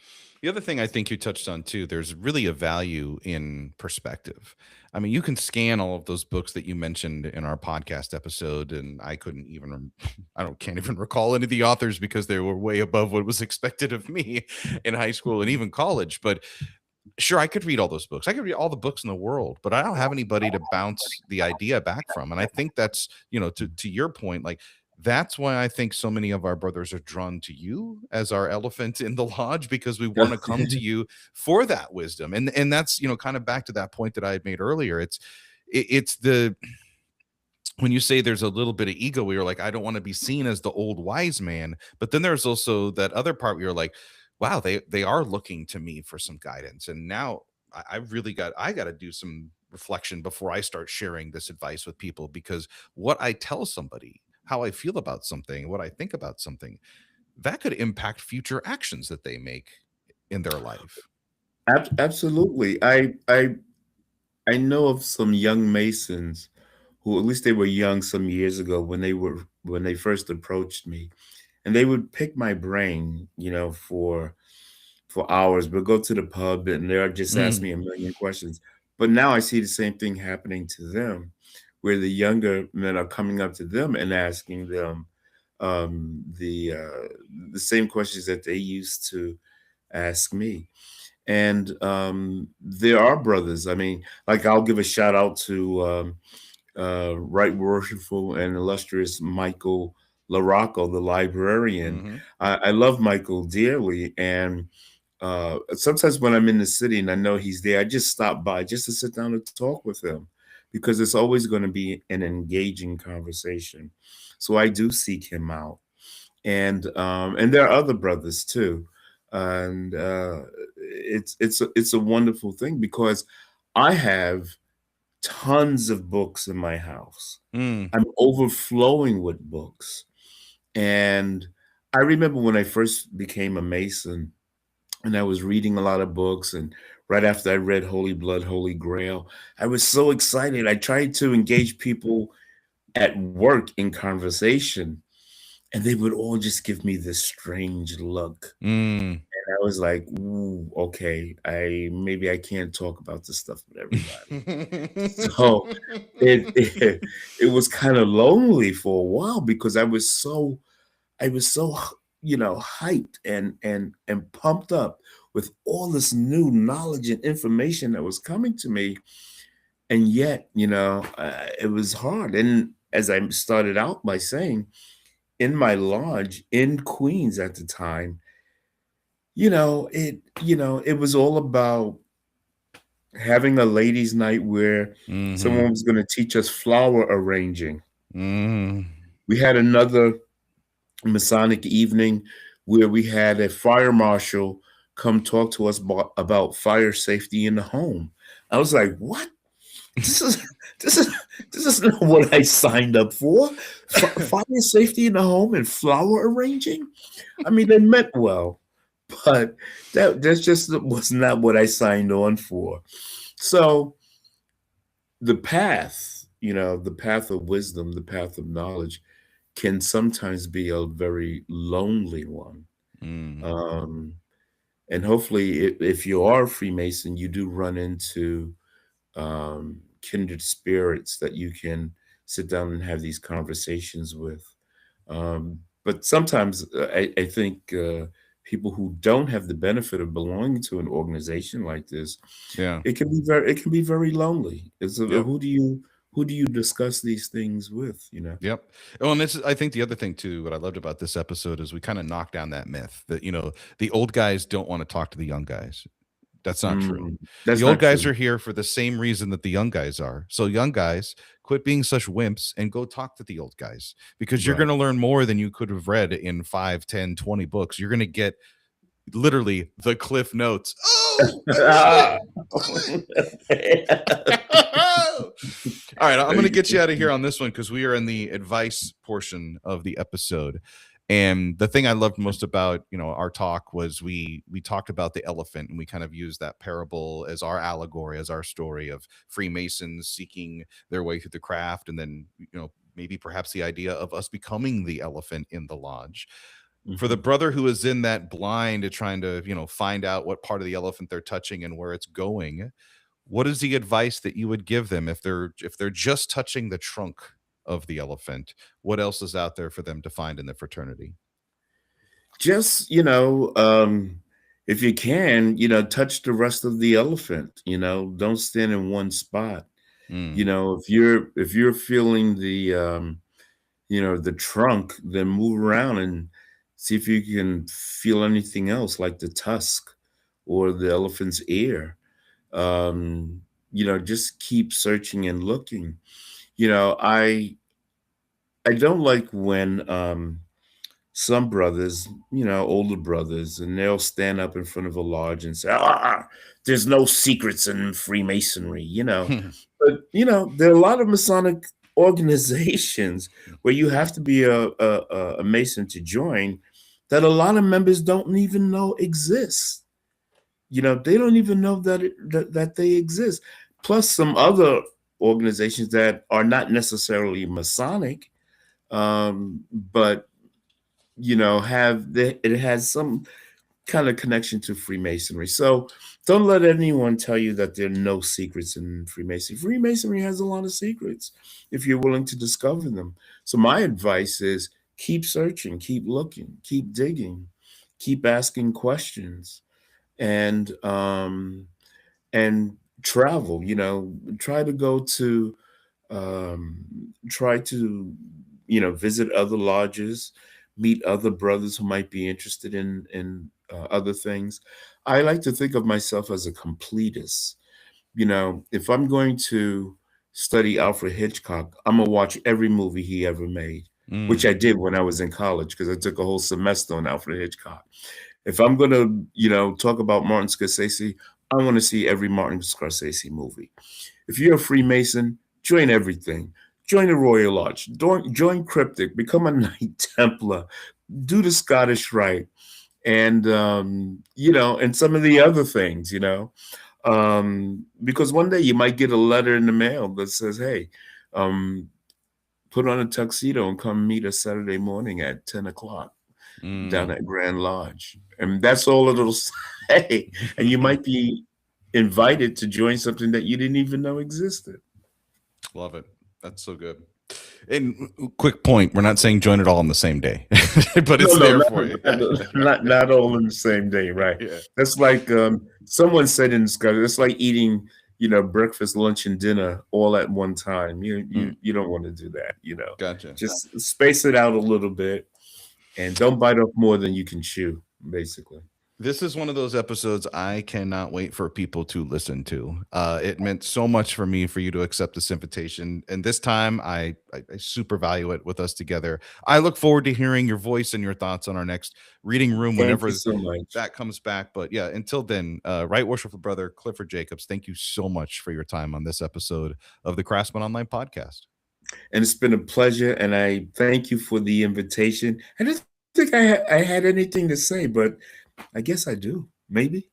The other thing I think you touched on too, there's really a value in perspective. I mean, you can scan all of those books that you mentioned in our podcast episode, and I couldn't even, I don't, can't even recall any of the authors because they were way above what was expected of me in high school and even college. But sure, I could read all those books. I could read all the books in the world, but I don't have anybody to bounce the idea back from. And I think that's, to your point, like that's why I think so many of our brothers are drawn to you as our elephant in the lodge, because we want to come to you for that wisdom. And that's, kind of back to that point that I had made earlier. It's the when you say there's a little bit of ego where you're like, I don't want to be seen as the old wise man, but then there's also that other part where you're like, wow, they are looking to me for some guidance. And now I really got to do some reflection before I start sharing this advice with people, because what I tell somebody, how I feel about something, what I think about something, that could impact future actions that they make in their life. Absolutely. I know of some young Masons who, at least they were young some years ago when they first approached me, and they would pick my brain, for hours, but go to the pub and they'll just ask Mm, me a million questions. But now I see the same thing happening to them, where the younger men are coming up to them and asking them, the same questions that they used to ask me. And there are brothers. I mean, like, I'll give a shout out to Right Worshipful and illustrious Michael LaRocco, the librarian. mhm. I love Michael dearly, and sometimes when I'm in the city and I know he's there, I just stop by just to sit down and talk with him, because it's always going to be an engaging conversation. So I do seek him out, and there are other brothers too, and it's a wonderful thing because I have tons of books in my house. Mm, I'm overflowing with books, and I remember when I first became a Mason and I was reading a lot of books. And right after I read Holy Blood, Holy Grail, I was so excited. I tried to engage people at work in conversation, and they would all just give me this strange look. mm. And I was like, "Ooh, okay, I can't talk about this stuff with everybody." So it it was kind of lonely for a while because I was so hyped and pumped up with all this new knowledge and information that was coming to me, and yet it was hard. And as I started out by saying, in my lodge in Queens at the time, it was all about having a ladies' night where someone Mhm. was going to teach us flower arranging. Mm. We had another Masonic evening where we had a fire marshal come talk to us about fire safety in the home. I was like, "What? This is this is this is not what I signed up for. Fire safety in the home and flower arranging." I mean, they meant well, but that's just was not what I signed on for. So the path of wisdom, the path of knowledge, can sometimes be a very lonely one. Mm. Um, and hopefully, if you are a Freemason, you do run into kindred spirits that you can sit down and have these conversations with. But sometimes I think people who don't have the benefit of belonging to an organization like this, Yeah. it can be very lonely. Yep. Who do you discuss these things with? Yep. Oh, and this is, I think the other thing too, what I loved about this episode is we kind of knocked down that myth that, the old guys don't want to talk to the young guys. That's not true. The That's old not guys true. are here for the same reason that the young guys are. So, young guys, quit being such wimps and go talk to the old guys, because you're going Right. to learn more than you could have read in 5, 10, 20 books. You're going to get literally the cliff notes. Oh, I missed it. All right, I'm going to get you out of here on this one because we are in the advice portion of the episode. And the thing I loved most about, our talk was we talked about the elephant, and we kind of used that parable as our allegory, as our story of Freemasons seeking their way through the craft, and then maybe perhaps the idea of us becoming the elephant in the lodge. For the Mhm. brother who is in that blind to trying to find out what part of the elephant they're touching and where it's going, what is the advice that you would give them if they're just touching the trunk of the elephant? What else is out there for them to find in the fraternity? Just, if you can, touch the rest of the elephant, don't stand in one spot. Mm. If you're feeling the trunk, then move around and see if you can feel anything else, like the tusk or the elephant's ear. Just keep searching and looking. I don't like when some brothers, older brothers, and they'll stand up in front of a lodge and say, there's no secrets in Freemasonry. But, there are a lot of Masonic organizations where you have to be a Mason to join, that a lot of members don't even know exist. They don't even know that they exist. Plus some other organizations that are not necessarily Masonic, but it has some kind of connection to Freemasonry. So don't let anyone tell you that there are no secrets in Freemasonry. Freemasonry has a lot of secrets if you're willing to discover them. So my advice is keep searching, keep looking, keep digging, keep asking questions, and and travel. Try to go to try to visit other lodges, meet other brothers who might be interested in other things. I like to think of myself as a completist. If I'm going to study Alfred Hitchcock, I'm gonna watch every movie he ever made, which Mm. I did when I was in college because I took a whole semester on Alfred Hitchcock. If I'm gonna, talk about Martin Scorsese, I want to see every Martin Scorsese movie. If you're a Freemason, join everything. Join the Royal Lodge. Join Cryptic. Become a Knight Templar. Do the Scottish Rite, and and some of the other things. Because one day you might get a letter in the mail that says, "Hey, um, put on a tuxedo and come meet us Saturday morning at 10 o'clock down Mm. at Grand Lodge," and that's all it'll say. And you might be invited to join something that you didn't even know existed. Love it. That's so good. And quick point, we're not saying join it all on the same day, but No, it's no, there not for you. not all in the same day, right? Yeah. That's like someone said in Scotland, it's like eating, breakfast, lunch, and dinner all at one time. You Mm. you you don't want to do that. Gotcha. Just space it out a little bit and don't bite off more than you can chew, basically. This is one of those episodes I cannot wait for people to listen to. It meant so much for me for you to accept this invitation, and this time I super value it with us together. I look forward to hearing your voice and your thoughts on our next reading room Thank you whenever so much. that comes back. But yeah, until then, Right Worshipful Brother Clifford Jacobs, thank you so much for your time on this episode of the Craftsman Online Podcast. And it's been a pleasure, and I thank you for the invitation. I didn't think I had anything to say, but I guess I do. Maybe.